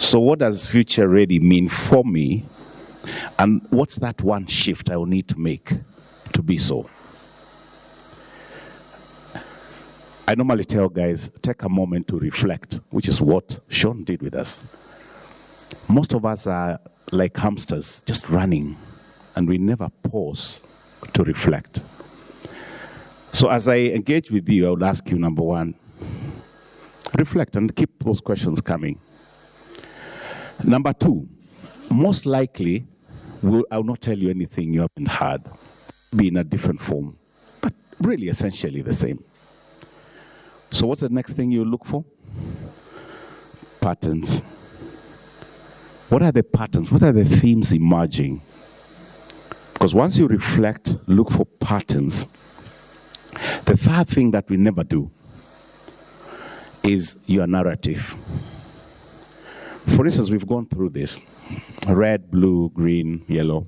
So what does future ready mean for me? And what's that one shift I will need to make to be so? I normally tell guys, take a moment to reflect, which is what Sean did with us. Most of us are like hamsters, just running, and we never pause to reflect. So as I engage with you, I would ask you, number one, reflect and keep those questions coming. Number two, most likely, I will not tell you anything you haven't heard, be in a different form, but really essentially the same. So what's the next thing you look for? Patterns. What are the patterns? What are the themes emerging? Because once you reflect, look for patterns. The third thing that we never do is your narrative. For instance, we've gone through this. Red, blue, green, yellow.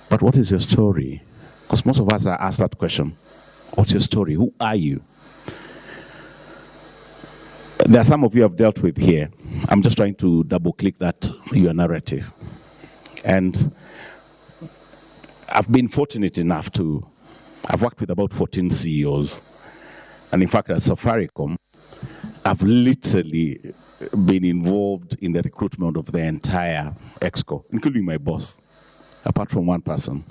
But what is your story? Because most of us are asked that question. What's your story? Who are you? There are some of you I've dealt with here. I'm just trying to double-click that, your narrative. And I've been fortunate enough I've worked with about 14 CEOs. And in fact, at Safaricom, I've literally been involved in the recruitment of the entire ExCo, including my boss, apart from one person.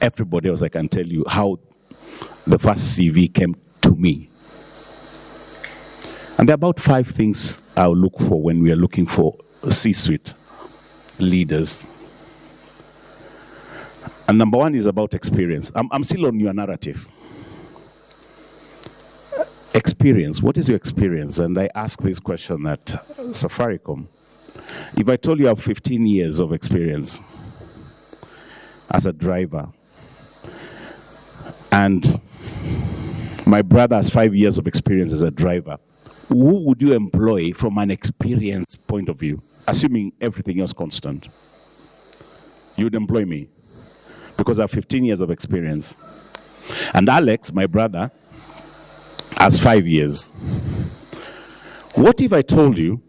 Everybody else, I can tell you how the first CV came to me. And there are about 5 things I'll look for when we are looking for C-suite leaders. And number one is about experience. I'm still on your narrative. Experience. What is your experience? And I ask this question at Safaricom. If I told you I have 15 years of experience as a driver, and my brother has 5 years of experience as a driver, who would you employ from an experience point of view, assuming everything else constant? You would employ me because I have 15 years of experience. And Alex, my brother, has 5 years. What if I told you,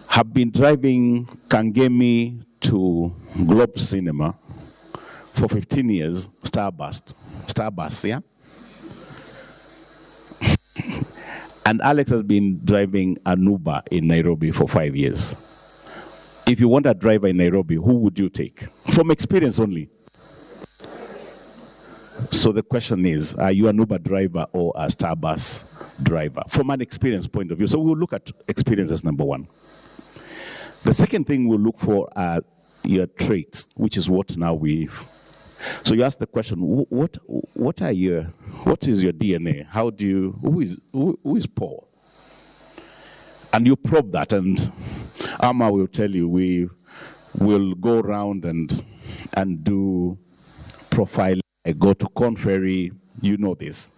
have been driving Kangemi to Globe Cinema for 15 years, Starbus, yeah? And Alex has been driving an Uber in Nairobi for 5 years. If you want a driver in Nairobi, who would you take? From experience only. So the question is, are you an Uber driver or a Starbus driver? From an experience point of view. So we'll look at experience as number one. The second thing we'll look for are your traits, which is what now So you ask the question, what is your DNA? Who is Paul? And you probe that, and Amma will tell you, we will go around and do profile, go to Conferry, you know this.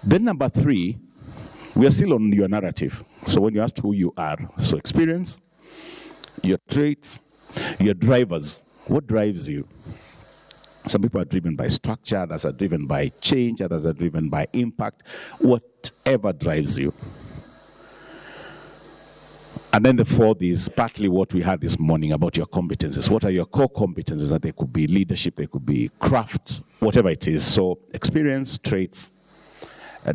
Then number 3, we are still on your narrative. So when you ask who you are, so experience, your traits, your drivers, what drives you? Some people are driven by structure, others are driven by change, others are driven by impact, whatever drives you. And then the fourth is partly what we had this morning about your competencies. What are your core competencies? That they could be leadership, they could be craft, whatever it is. So experience, traits,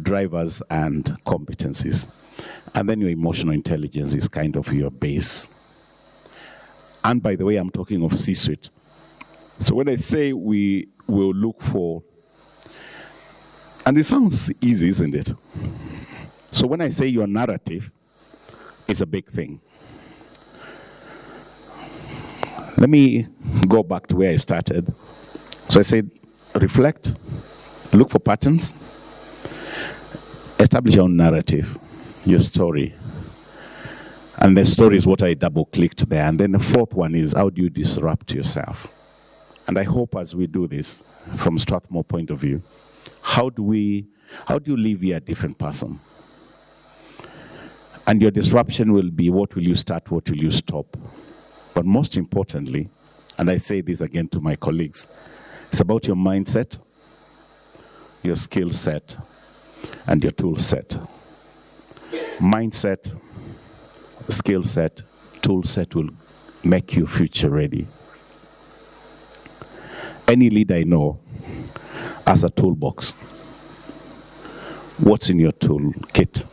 drivers, and competencies. And then your emotional intelligence is kind of your base. And by the way, I'm talking of C-suite. So when I say we will look for, and it sounds easy, isn't it? So when I say your narrative, it's a big thing. Let me go back to where I started. So I said, reflect, look for patterns, establish your own narrative, your story. And the story is what I double-clicked there. And then the fourth one is, how do you disrupt yourself? And I hope as we do this, from Strathmore point of view, how do you live here a different person? And your disruption will be, what will you start, what will you stop? But most importantly, and I say this again to my colleagues, it's about your mindset, your skill set, and your tool set. mindset, skill set, tool set will make you future ready. Any leader I know has a toolbox. What's in your toolkit?